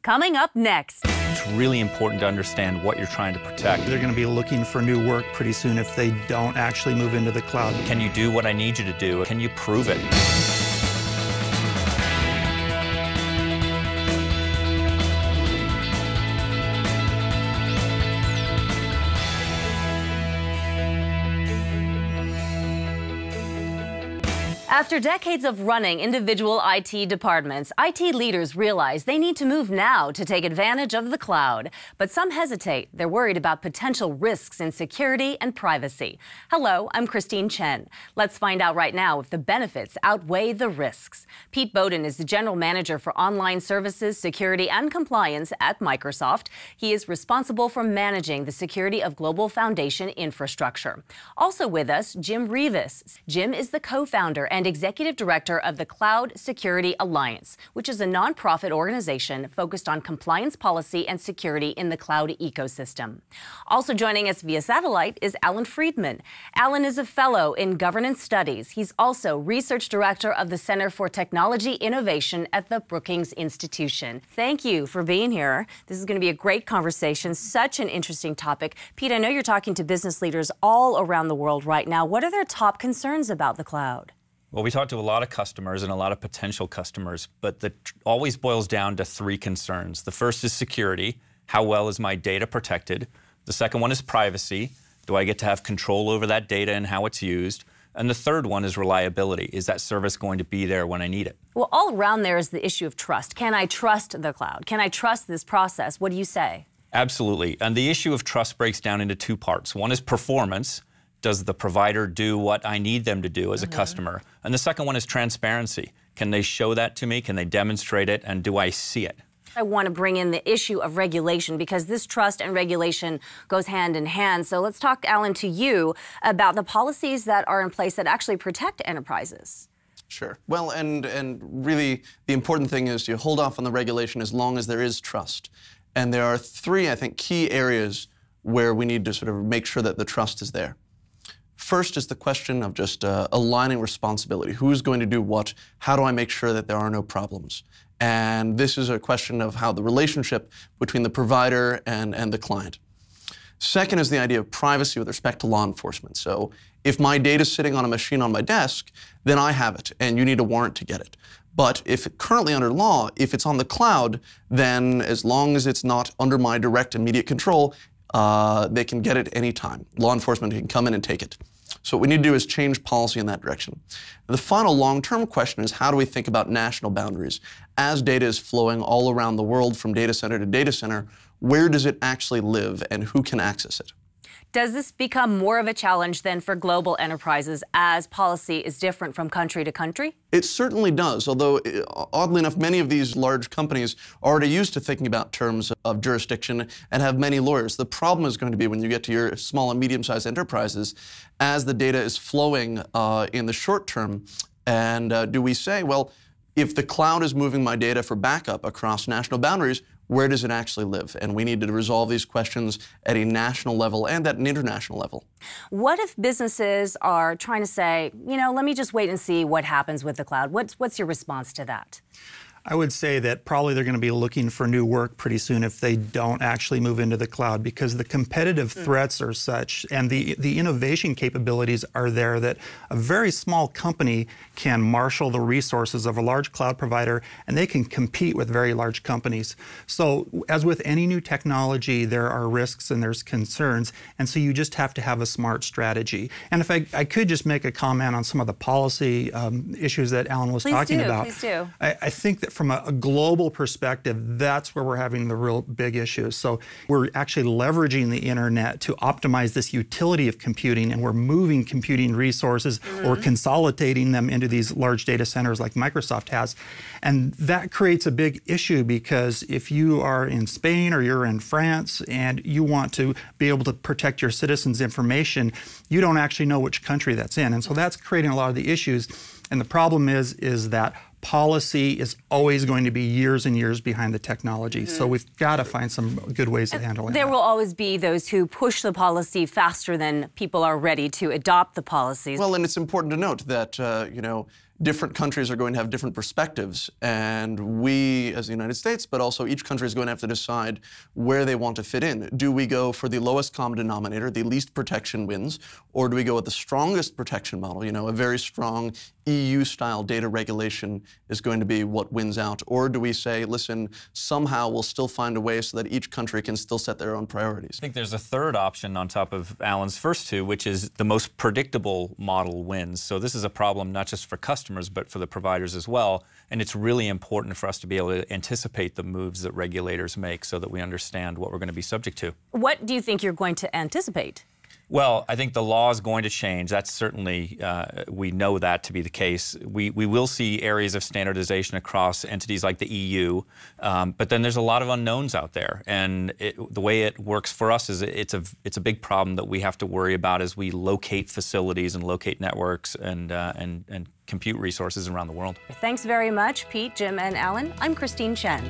Coming up next. It's really important to understand what you're trying to protect. They're going to be looking for new work pretty soon if they don't actually move into the cloud. Can you do what I need you to do? Can you prove it? After decades of running individual IT departments, IT leaders realize they need to move now to take advantage of the cloud. But some hesitate. They're worried about potential risks in security and privacy. Hello, I'm Christine Chen. Let's find out right now if the benefits outweigh the risks. Pete Bowden is the General Manager for Online Services, Security and Compliance at Microsoft. He is responsible for managing the security of Global Foundation infrastructure. Also with us, Jim Rivas. Jim is the co-founder and Executive Director of the Cloud Security Alliance, which is a nonprofit organization focused on compliance policy and security in the cloud ecosystem. Also joining us via satellite is Alan Friedman. Alan is a fellow in governance studies. He's also Research Director of the Center for Technology Innovation at the Brookings Institution. Thank you for being here. This is going to be a great conversation, such an interesting topic. Pete, I know you're talking to business leaders all around the world right now. What are their top concerns about the cloud? Well, we talk to a lot of customers and a lot of potential customers, but it always boils down to three concerns. The first is security. How well is my data protected? The second one is privacy. Do I get to have control over that data and how it's used? And the third one is reliability. Is that service going to be there when I need it? Well, all around there is the issue of trust. Can I trust the cloud? Can I trust this process? What do you say? Absolutely. And the issue of trust breaks down into two parts. One is performance. Does the provider do what I need them to do as a customer? And the second one is transparency. Can they show that to me? Can they demonstrate it? And do I see it? I want to bring in the issue of regulation because this trust and regulation goes hand in hand. So let's talk, Alan, to you about the policies that are in place that actually protect enterprises. Sure. Well, and really the important thing is you hold off on the regulation as long as there is trust. And there are three, I think, key areas where we need to sort of make sure that the trust is there. First is the question of just aligning responsibility. Who's going to do what? How do I make sure that there are no problems? And this is a question of how the relationship between the provider and the client. Second is the idea of privacy with respect to law enforcement. So if my data is sitting on a machine on my desk, then I have it, and you need a warrant to get it. But if currently under law, if it's on the cloud, then as long as it's not under my direct immediate control, they can get it any time. Law enforcement can come in and take it. So what we need to do is change policy in that direction. The final long-term question is how do we think about national boundaries? As data is flowing all around the world from data center to data center, where does it actually live and who can access it? Does this become more of a challenge then for global enterprises as policy is different from country to country? It certainly does, although oddly enough, many of these large companies are already used to thinking about terms of jurisdiction and have many lawyers. The problem is going to be when you get to your small and medium-sized enterprises, as the data is flowing in the short term, and do we say, well, if the cloud is moving my data for backup across national boundaries, where does it actually live? And we need to resolve these questions at a national level and at an international level. What if businesses are trying to say, you know, let me just wait and see what happens with the cloud? What's your response to that? I would say that probably they're going to be looking for new work pretty soon if they don't actually move into the cloud, because the competitive threats are such and the innovation capabilities are there that a very small company can marshal the resources of a large cloud provider and they can compete with very large companies. So as with any new technology, there are risks and there's concerns, and so you just have to have a smart strategy. And if I could just make a comment on some of the policy issues that Alan was talking about. Please do. I think that from a global perspective, that's where we're having the real big issues. So we're actually leveraging the internet to optimize this utility of computing, and we're moving computing resources or consolidating them into these large data centers like Microsoft has. And that creates a big issue because if you are in Spain or you're in France and you want to be able to protect your citizens' information, you don't actually know which country that's in. And so that's creating a lot of the issues. And the problem is that policy is always going to be years and years behind the technology. So we've got to find some good ways of handling There that. will always be those who push the policy faster than people are ready to adopt the policies. Well, and it's important to note that, you know, different countries are going to have different perspectives, and we, as the United States, but also each country is going to have to decide where they want to fit in. Do we go for the lowest common denominator, the least protection wins, or do we go with the strongest protection model? You know, a very strong EU-style data regulation is going to be what wins out, or do we say, listen, somehow we'll still find a way so that each country can still set their own priorities? I think there's a third option on top of Alan's first two, which is the most predictable model wins. So this is a problem not just for customers, but for the providers as well. And it's really important for us to be able to anticipate the moves that regulators make so that we understand what we're going to be subject to. What do you think you're going to anticipate? Well, I think the law is going to change. That's certainly, we know that to be the case. We will see areas of standardization across entities like the EU, but then there's a lot of unknowns out there. And the way it works for us is it's a big problem that we have to worry about as we locate facilities and locate networks and compute resources around the world. Thanks very much, Pete, Jim, and Alan. I'm Christine Chen.